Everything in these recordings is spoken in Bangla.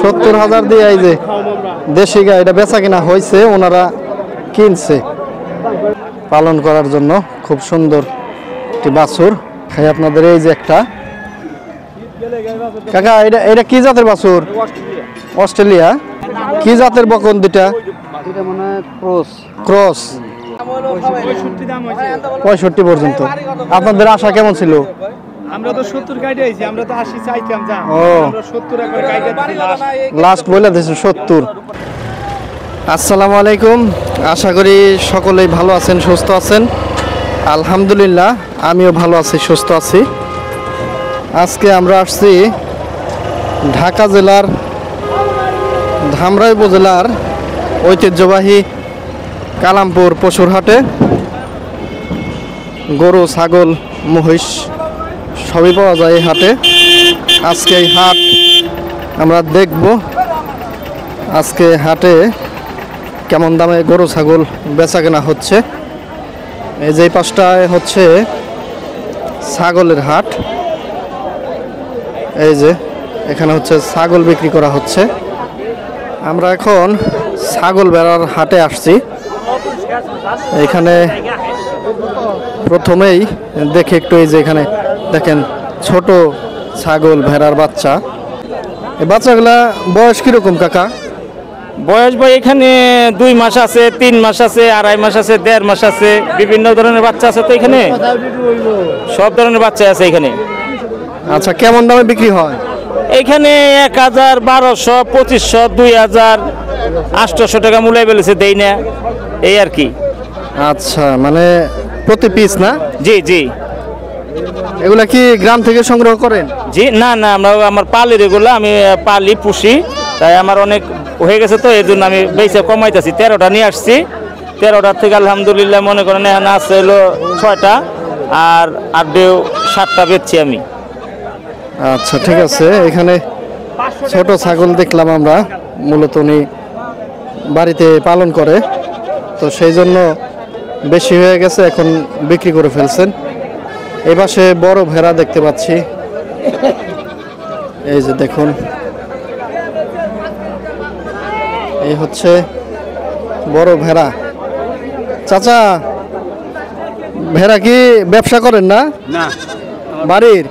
70,000 দিয়ে এই যে দেশি গাই এটা বেচা কিনা হয়েছে, ওনারা কিনছে পালন করার জন্য। খুব সুন্দর একটি বাছুর। খাই আপনাদের এই যে একটা। কাকা এটা কি জাতের বাছুর? অস্ট্রেলিয়া। কি জাতের বকন দুটা? ক্রস। 65 পর্যন্ত। আপনাদের আশা কেমন ছিল? আমরা তো 70 কাইটে আইছি, আমরা তো 80 চাইতাম যা। আমরা 70 একবার কাইটে দিছি লাস্ট বলে দিয়েছেন 70। আসসালামু আলাইকুম, আশা করি সকলেই ভালো আছেন, সুস্থ আছেন। আলহামদুলিল্লাহ আমিও ভালো আছি, সুস্থ আছি। আজকে আমরা আসছি ঢাকা জেলার ধামরাই উপজেলার ঐতিহ্যবাহী কালামপুর পশুর হাটে। গরু, ছাগল, মহিষ সবই পাওয়া যায় এই হাটে। আজকে এই হাট আমরা দেখব। আজকে হাটে কেমন দামে গরু ছাগল বেচা কেনা হচ্ছে। এই যে পাশটায় হচ্ছে ছাগলের হাট। এই যে এখানে হচ্ছে ছাগল বিক্রি করা হচ্ছে। আমরা এখন ছাগল ভেড়ার হাটে আসছি। এখানে প্রথমেই দেখে একটু, এই যে এখানে দেখেন ছোট ছাগল ভেড়ার বাচ্চা। এই বাচ্চাগুলা বয়স কিরকম কাকা? বয়স ভাই এখানে 2 মাস আছে, 3 মাস আছে, 2.5 মাস আছে, 1.5 মাস আছে, বিভিন্ন ধরনের বাচ্চা আছে। তো এখানে সব ধরনের বাচ্চা আছে এখানে। আচ্ছা, কেমন দামে বিক্রি হয়? এখানে 1000, 1200, 2500, 2000, 800 টাকা মূল্য বলেছে, দেই না এই আর কি। আচ্ছা, মানে প্রতি পিস না? জি জি। এগুলা কি গ্রাম থেকে সংগ্রহ করেন? জি না না, আমার পালির এগুলো, আমি পালি পুষি, তাই আমার অনেক হয়ে গেছে, তো এই জন্য আমি বেশি কমাইতেছি। 13টা নিয়ে আসছি। 13টার থেকে আলহামদুলিল্লাহ মনে করেন এখানে আছে হলো 6টা, আর 7টা বেচছি আমি। আচ্ছা ঠিক আছে। এখানে ছোট ছাগল দেখলাম আমরা, মূলত উনি বাড়িতে পালন করে, তো সেই জন্য বেশি হয়ে গেছে, এখন বিক্রি করে ফেলছেন। এই পাশে বড় ভেড়া দেখতে পাচ্ছি। এই যে দেখুন, এই হচ্ছে বড় ভেড়া। চাচা, ভেড়া কি ব্যবসা করেন না? না, বাড়ির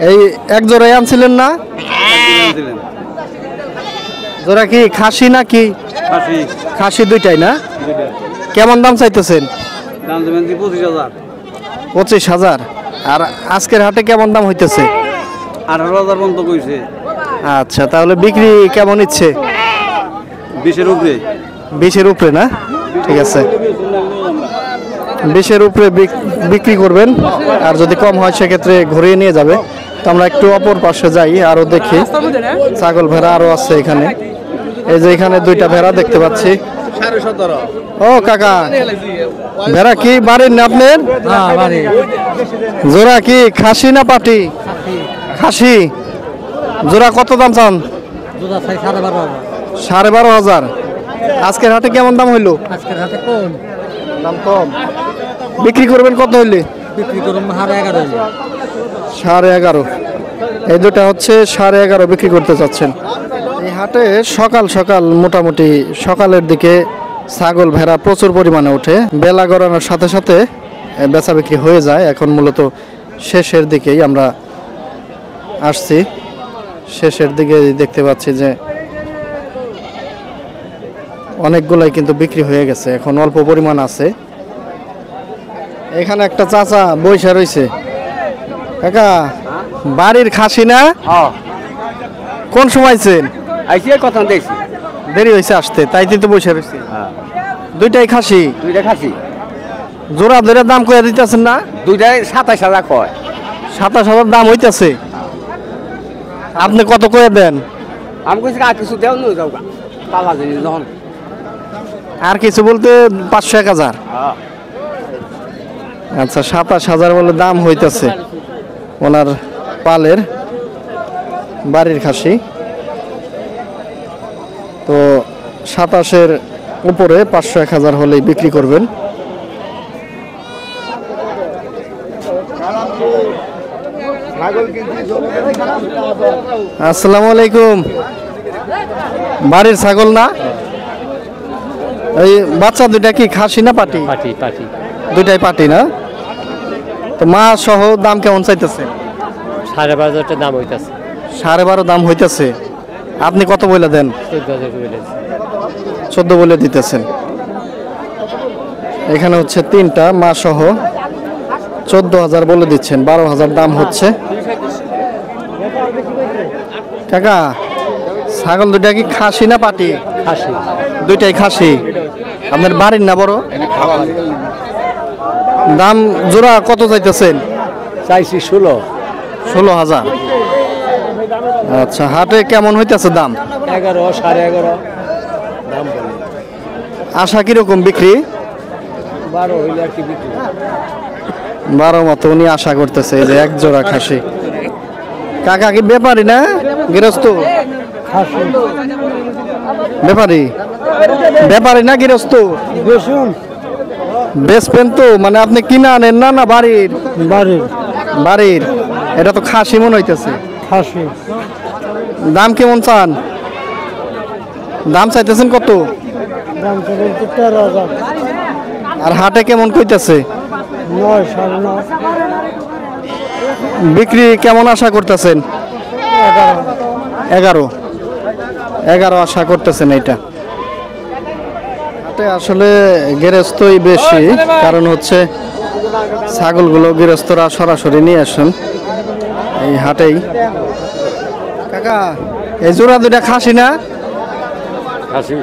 এই এক জোড়াই আনছিলেন না? জোড়া কি খাসি না কি? খাসি দুইটাই না? কেমন দাম চাইতেছেন? দাম দেবেন 25,000। 25,000। আর আজকের হাটে কেমন দাম হইতেছে? 18,000 পর্যন্ত কইছে। আচ্ছা, তাহলে বিক্রি কেমন ইচ্ছে? 20-এর উপরে। 20-এর উপরে না? ঠিক আছে, 20-এর উপরে বিক্রি করবেন। আর যদি কম হয় সেক্ষেত্রে ঘুরিয়ে নিয়ে যাবে। তো আমরা একটু অপর পাশে যাই, আরো দেখি ছাগল ভেড়া আরো আছে এখানে। এই যে এখানে 2টা ভেড়া দেখতে পাচ্ছি। 17.5। ও কাকা, ভেড়া কি বাড়ির না আপনার? জোড়া কি খাসি না পাটি? খাসি। জোড়া কত দাম চান? 12,500। আজকের হাটে কেমন দাম হইলো? আজকের হাতে কম দাম কম। বিক্রি করবেন কত হইলে? বিক্রি করুন 11.5। 11.5। এই দুটা হচ্ছে 11.5 বিক্রি করতে চাচ্ছেন। এই হাটে সকাল সকাল, মোটামুটি সকালের দিকে ছাগল ভেড়া প্রচুর পরিমাণে ওঠে। বেলা গড়ানোর সাথে সাথে বেচা বিক্রি হয়ে যায়। এখন মূলত শেষের দিকেই আমরা আসছি। শেষের দিকে দেখতে পাচ্ছি যে অনেকগুলাই কিন্তু বিক্রি হয়ে গেছে, এখন অল্প পরিমাণ আছে। এখানে একটা চাচা বইসা রয়েছে। কাকা, বাড়ির খাসি না? কোন সময়ছেন? আইছি কথা দেখছি। দেরি হয়েছে আসতে, তাই তো বসে রয়েছে। দুইটাই খাসি? 2টা খাসি। জোড়া ধরে দাম কয়ে দিতেছেন না? 2টায় 27,000 কয়। 27,000 দাম হইতেছে। আপনি কত কয়ে দেন? আমি কইছি আর কিছু দেও নই যাওগা। পালা জানি যখন। আর কিছু বলতে 500-1000। আচ্ছা, 27,000 বলে দাম হইতেছে ওনার পালের বাড়ির খাসি। তো 27-এর উপরে 500-1000 হলেই বিক্রি করবেন। আসসালামু আলাইকুম। বাড়ির ছাগল না? এই বাচ্চা দুইটা কি খাসি না পাটি? পাটি পাটি দুইটাই পাটি না? তো মা সহ দাম কেমন চাইতেছে? 12,500 দাম হইতাছে। 12.5 দাম হইতেছে। আপনি কত বলে দেন? 14,000 বলেছে। 14 বলে দিতেছেন। এখানে হচ্ছে তিনটা মা সহ 14,000 বলে দিচ্ছেন, 12,000 দাম হচ্ছে। কাকা ছাগল দুইটা কি খাসি না পাটি? খাসি। দুইটাই খাসি। আপনার বাড়ির না বড়? দাম জোড়া কত চাইতেছেন? চাইছি 16। 16,000। আচ্ছা, হাটে কেমন হইতেছে দাম? 11, 11.5 দাম বলে। আশা কিরকম বিক্রি? 12 হইলে আর কি বিক্রি। 12 মতো উনি আশা করতেছে। এই যে এক জোড়া খাসি। কাকা কি ব্যাপারী না গৃহস্থ? খাসি। ব্যাপারী? ব্যাপারী না গৃহস্থ? বেশুন। বেচবেন তো, মানে আপনি কিনা আনেন না না বাড়ির? বাড়ির। বাড়ির। এটা তো খাসি মনে হইতেছে। খাসি। দাম কেমন চান? দাম চাইতেছেন কত? দাম তো বলতে 13,000। আর হাটে কেমন কইতেছে? 9, 9.5। বিক্রি কেমন আশা করতেছেন? 11 আশা করতেছেন। এইটা হাটে আসলে গৃহস্থই বেশি, কারণ হচ্ছে ছাগলগুলো গৃহস্থরা সরাসরি নিয়ে আসেন এই হাটেই। কাকা এই জোড়া দুইটা খাসি না? খাসি।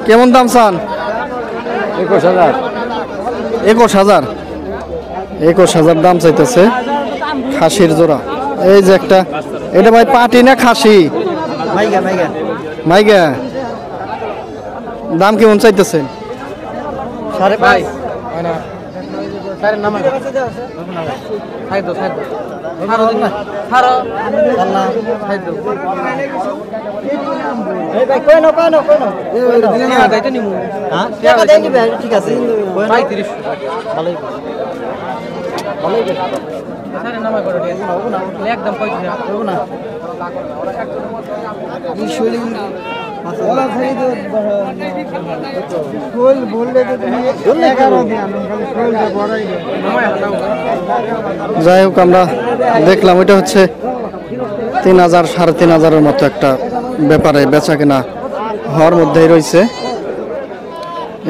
কেমন দাম চান? 21,000। 21,000। 21,000 দাম চাইতেছে খাসির জোড়া। এই যে একটা, এটা ভাই পাটি না খাসি? মাইগা। দাম কেমন চাইতেছেন? 5.5। যাই হোক, আমরা দেখলাম এটা হচ্ছে 3,000 3,500-এর মতো একটা ব্যাপারে বেচা কেনা হওয়ার মধ্যেই রয়েছে।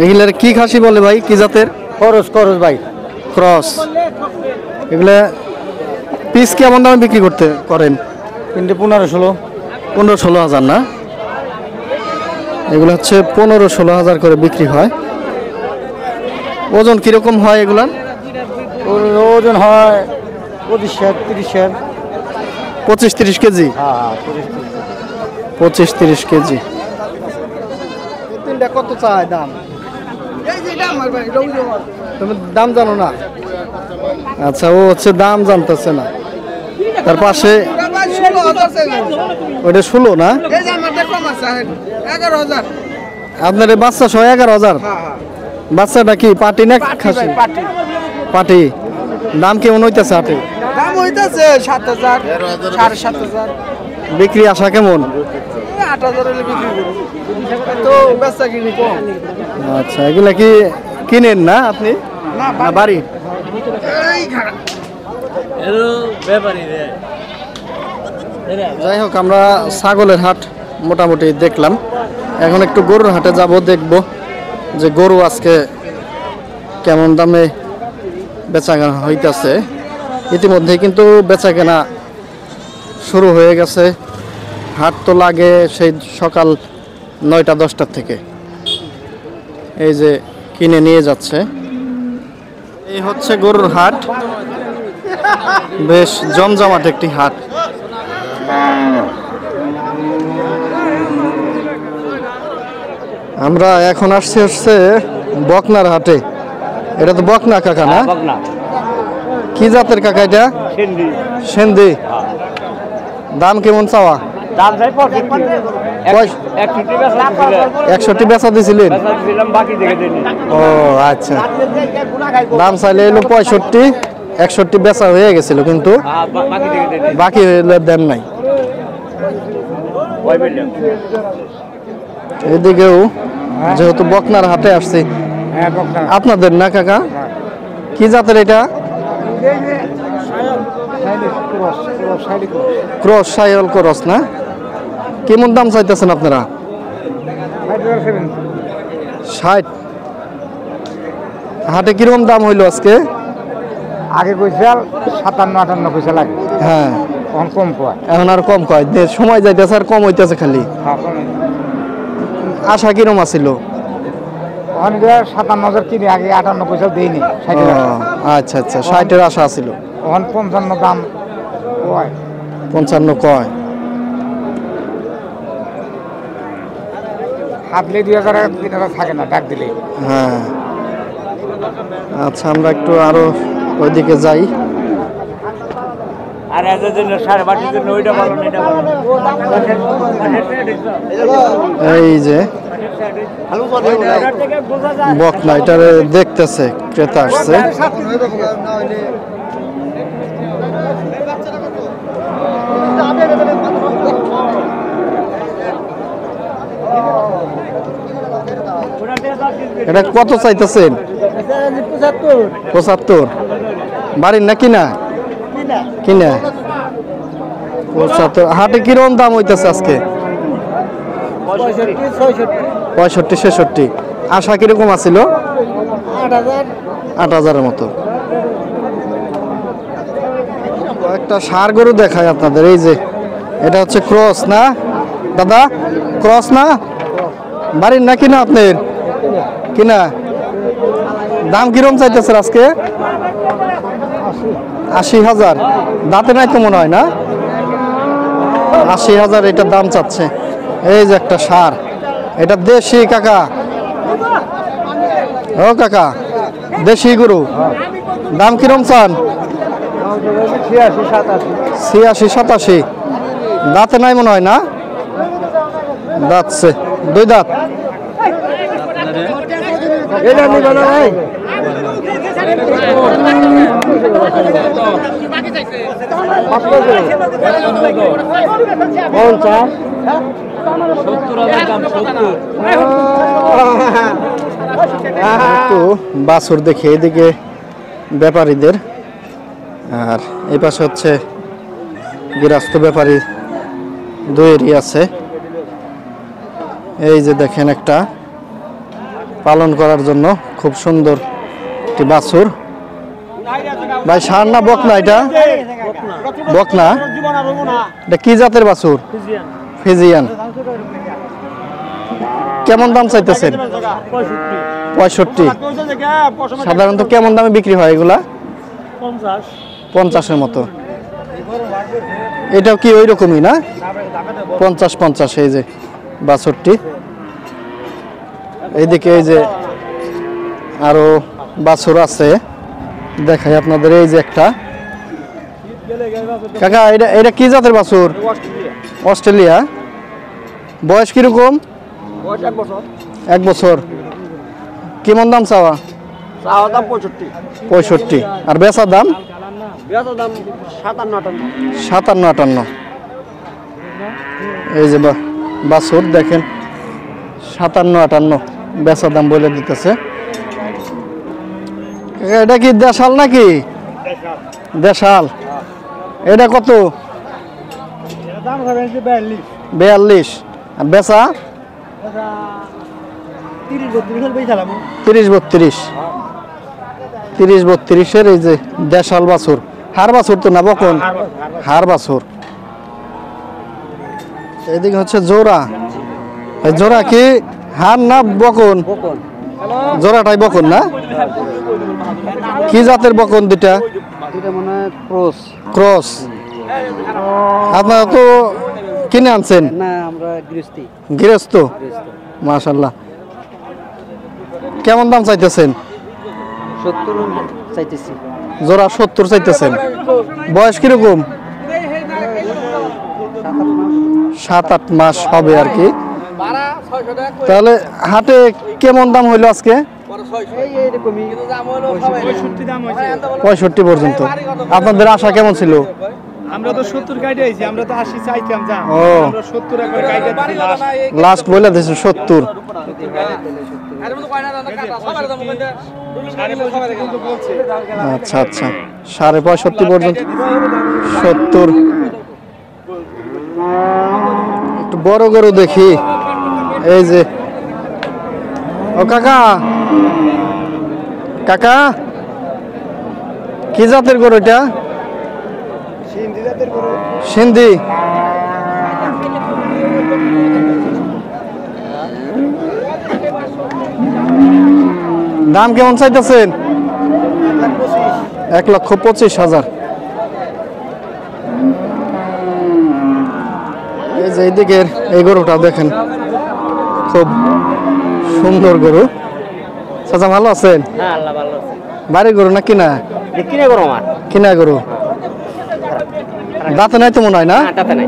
এগুলার কি খাসি বলে ভাই? কি জাতের? খরচ ভাই। ক্রস। এগুলা পিস কেমন দামে বিক্রি করেন? 15-16,000 না? এগুলো হচ্ছে 15-16,000 করে বিক্রি হয়। ওজন কিরকম হয় এগুলার? ওজন হয় 25-30। 25-30 কেজি। 25-30 কেজি। তিনটা কত চাই দাম? তুমি দাম জানো না? আচ্ছা, ও হচ্ছে দাম জানতেছে না। তার পাশে ওইটা 16 না? আপনার এই বাচ্চা সহ 11,000। বাচ্চাটা কি পাটি না খাসি? পাটি। দাম কেমন হইতেছে হাটে? দাম হইতাছে 7,000, 7,500। বিক্রি আশা কেমন? 8,000 হলে বিক্রি করব। তো বেচা কিনি কম। আচ্ছা, এগুলা কি কিনেন না আপনি? না বাড়ি। যাই হোক, আমরা ছাগলের হাট মোটামুটি দেখলাম। এখন একটু গরুর হাটে যাব, দেখব যে গরু আজকে কেমন দামে বেচাকেনা হইতেছে। ইতিমধ্যে কিন্তু বেচাকেনা শুরু হয়ে গেছে। হাট তো লাগে সেই সকাল 9টা-10টার থেকে। এই যে কিনে নিয়ে যাচ্ছে। এই হচ্ছে গরুর হাট, বেশ জমজমাট একটি হাট। আমরা এখন আসছি হচ্ছে বকনার হাটে। এটা তো বকনা কাকা না? কি জাতের কাকা এটা? সেন্দি। দাম কেমন চাওয়া? 61 বেচা দিছিলেন? ও আচ্ছা, দাম চাইলে এলো 65, 61 বেচা হয়ে গেছিল, কিন্তু বাকি হইলে দেন নাই। এদিকেও যেহেতু বকনার হাটে আসছি, হ্যাঁ বকনা আপনাদের না কাকা? কি জাতের এটা? ক্রস, সাইওয়াল ক্রস না? কেমন দাম চাইতেছেন আপনারা? 60। হাটে কিরকম দাম হইলো আজকে? আগে কইছে 57-58 পয়সা লাগে, হ্যাঁ এখন কম কয়। এখন আর কম কয়, সময় যাইতেছে আর কম হইতেছে খালি। আশা কিরম আছিল? ওখানে 57,000 কিনে, আগে 58 পয়সা দেয়নি। আচ্ছা আচ্ছা, 60-এর আশা আছিল, ওখানে 55 দাম কয়। 55 কয়। হাতলে 2000 টাকা 3000 থাকে না ডাক দিলে। হ্যাঁ আচ্ছা, আমরা একটু আরো ওইদিকে যাই। আর এদের জন্য 12.5 জন্য ওইটা বলো না, এটা বলো। এই যে বকনা, এটারে দেখতেছে ক্রেতা আসছে। এটা কত চাইতেছেন? 75। বাড়ির না কিনা? কিনা। 75। হাটে কিরকম দাম হইতেছে আজকে? 65-66। আশা কিরকম আছিল? 8,000-এর মতো। একটা ষাঁড় গরু দেখায় আপনাদের। এই যে এটা হচ্ছে ক্রস না দাদা? ক্রস না? বাড়ির না কিনা আপনার? কিনা। দাম কিরকম চাইতেছে আজকে? 80,000। দাঁতে নাই তো মনে হয় না? 80,000 এটার দাম চাচ্ছে। এই যে একটা ষাঁড়, এটা দেশি কাকা? ও কাকা, দেশি গরু, দাম কিরম চান? 86-87। দাঁতে নাই মনে হয় না? দাঁতছে, 2 দাঁত। একটু বাছুর দেখে এদিকে ব্যাপারীদের, আর এই পাশে হচ্ছে গৃহস্থ ব্যাপারী দুয়েরই আছে। এই যে দেখেন একটা পালন করার জন্য খুব সুন্দর একটি বাছুর। ভাই ষাঁড় না বকনা? এটা বকনা। এটা কি জাতের বাছুর? ফিজিয়ান। কেমন দাম চাইতেছেন? 65। সাধারণত কেমন দামে বিক্রি হয় এগুলা? 50-এর মতো। এটাও কি ওই রকমই না? 50-50। এই যে বাছুরটি। এইদিকে এই যে আরো বাছুর আছে, দেখাই আপনাদের। এই যে একটা কাকা, এটা কি জাতের বাছুর? অস্ট্রেলিয়া। বয়স কিরকম? 1 বছর। কেমন দাম চাওয়া? 65। আর বেচা দাম? 57-58। এই যে বাছুর দেখেন, 57-58 বেচা দাম বলে দিতেছে। এটা কি দেশাল নাকি? দেশাল। এটা কত? 42। আর বেচা? 30-32। 30-32-এর এই যে দেশাল বাছুর। হাড় বাছুর তো না, বকন? হাড় বাছুর। এদিকে হচ্ছে জোড়া। এই জোড়া কি হাড় না বকন? জোড়াটাই বকন না? কি জাতের বকন দুটা? ক্রস। ক্রস। আপনারা তো কিনে আনছেন? না, আমরা গৃহস্থ। মাশাআল্লাহ। কেমন দাম চাইতেছেন? 70 চাইতেছি। জোড়া 70 চাইতেছেন। বয়স কিরকম? 7-8 মাস হবে আর কি। তাহলে হাটে কেমন দাম হইলো আজকে? 65 পর্যন্ত। আপনাদের আশা কেমন ছিল? আমরা তো 70 গাইডে আইছি, আমরা তো 80 চাইতাম যা। ও। আমরা 70 একবার গাইডে দিছি লাস্ট। লাস্ট বলে দিয়েছেন 70। আচ্ছা আচ্ছা 65.5 পর্যন্ত 70। একটু বড় গরু দেখি। এই যে ও কাকা, কাকা কি জাতের গরু এটা? সিন্ধি। দাম কেমন চাইতেছেন? 1,25,000। এই যে এইদিকের এই গরুটা দেখেন, খুব সুন্দর গরু। চাচা ভালো আছেন? হ্যাঁ আল্লাহ ভালো আছে। বাড়ির গরু না কিনা? কিনে করো আমার কিনা গরু। দাঁতে নাই তো মনে হয় না? টাকা নাই,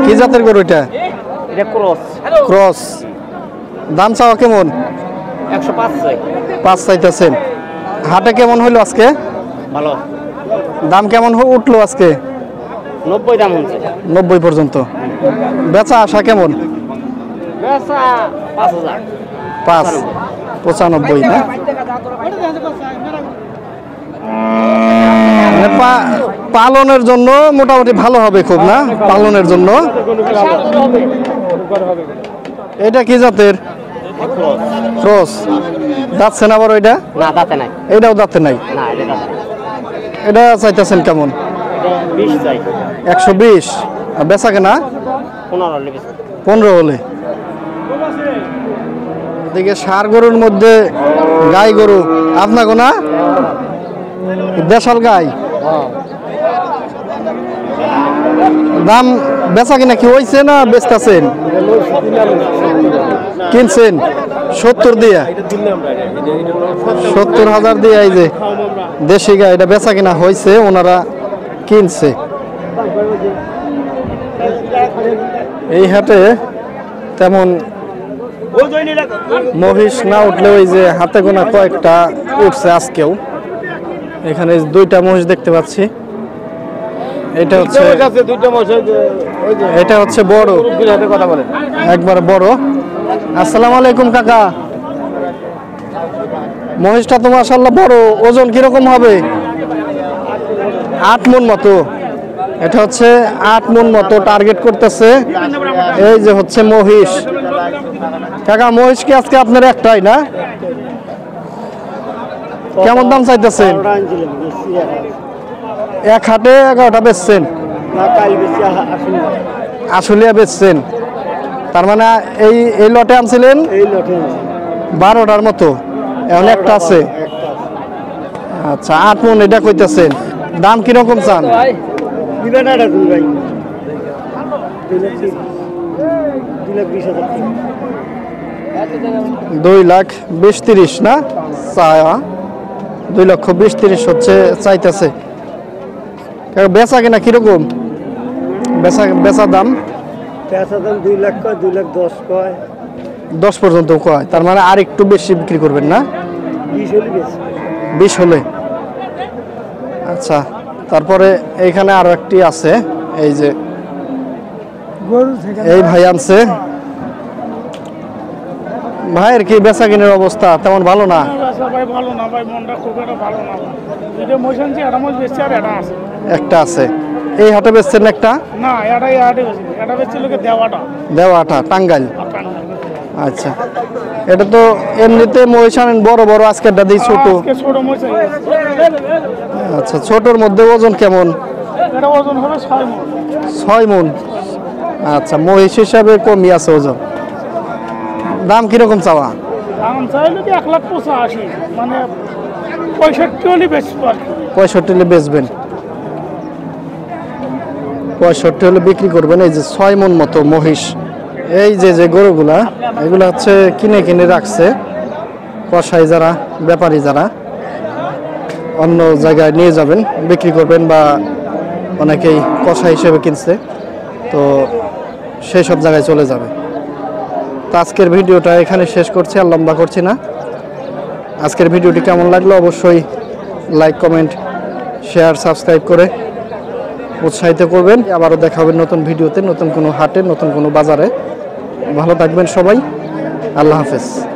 কি জাতের গরু এটা? এটা ক্রস ক্রস। দাম চাওয়া কেমন? 105 চাই। 5 চাইতেছেন। হাটে কেমন হইলো আজকে? ভালো, দাম কেমন উঠলো আজকে? 90 দাম হচ্ছে। 90 পর্যন্ত। বেচা আসা কেমন? বেচা 5000। 5,95 না? মানে পালনের জন্য মোটামুটি ভালো হবে খুব না? পালনের জন্য। এটা কি জাতের? ক্রস। দাঁতছে না আবার ওইটা? না দাঁতে নাই। এটাও দাঁতে নাই। না এটা দাঁতে নাই। এটা চাইতেছেন কেমন? 20 চাই। 120। আর বেচা কেনা? 15 হলে বেশি। 15 হলে। এদিকে ষাঁড় গরুর মধ্যে গাই গরু আপনাকে না? দেশাল গাই। দাম বেচা কিনা কি হয়েছে না বেচতেছেন? কিনছেন 70 দিয়ে? 70,000 দিয়ে। এই যে দেশি গাই, এটা বেচা কিনা হয়েছে, ওনারা কিনছে। এই হাটে তেমন মহিষ না উঠলে ওই যে হাতে গোনা কয়েকটা উঠছে আজকেও। এখানে 2টা মহিষ দেখতে পাচ্ছি। এটা হচ্ছে বড়, একবার বড়। আসসালামু আলাইকুম কাকা। মহিষটা তো মাশাআল্লাহ বড়। ওজন কিরকম হবে? 8 মণ মতো। এটা হচ্ছে 8 মণ মতো টার্গেট করতেছে। এই যে হচ্ছে মহিষ। কাকা মহিষ কি আজকে আপনার একটাই না? কেমন দাম চাইতেছেন? এক হাটে 11টা বেচছেন? আসলে বেচছেন। তার মানে এই লটে আনছিলেন 12টার মতো, এখন একটা আছে। আচ্ছা 8 মণ এটা কইতেছেন। দাম কিরকম চান? 2,20,30 না? 2,20,30 হচ্ছে চাইতেছে। বেচা কিনা কিরকম? বেচা দাম 2 লাখ কয়, 2 লাখ 10 কয়, 10 পর্যন্ত কয়। তার মানে আর একটু বেশি বিক্রি করবেন না? 20 হলে বেশি। 20 হলে। আচ্ছা তারপরে এইখানে আরো একটি আছে। এই যে এই ভাই আনছে। ভাইয়ের কি বেচা কিনের অবস্থা তেমন ভালো না? ভাই ভালো না ভাই, মনটা খুব একটা ভালো না। এটা মশানছি, এটা মশ বেশি আর এটা আছে। একটা আছে। এই হাটে বেচছেন একটা? না এটাই হাটে বেশি। এটা বেশি লোকে দেওয়াটা টাঙ্গাইল। আচ্ছা এটা তো এমনিতে মহিষ আনেন বড় বড়, আজকেরটা দিই ছোট। ছোট মশ। আচ্ছা ছোটর মধ্যে ওজন কেমন? এটা ওজন হবে 6 মণ। 6 মণ। আচ্ছা মহিষ হিসাবে কমই আছে ওজন। দাম কিরকম চাওয়া? দাম চাইলে কি 1,85,000, মানে 65 হলে বেচবো আর কি। 65 হলে বেচবেন? 65 হলে বিক্রি করবেন। এই যে 6 মণ মতো মহিষ। এই যে গরুগুলা, এগুলা হচ্ছে কিনে রাখছে কসাই যারা, ব্যাপারী যারা, অন্য জায়গায় নিয়ে যাবেন বিক্রি করবেন, বা অনেকেই কসাই হিসেবে কিনছে, তো সেই সব জায়গায় চলে যাবে। তো আজকের ভিডিওটা এখানে শেষ করছি, আর লম্বা করছি না। আজকের ভিডিওটি কেমন লাগলো অবশ্যই লাইক, কমেন্ট, শেয়ার, সাবস্ক্রাইব করে উৎসাহিত করবেন। আবারও দেখা হবে নতুন ভিডিওতে, নতুন কোনো হাটে, নতুন কোনো বাজারে। ভালো থাকবেন সবাই, আল্লাহ হাফেজ।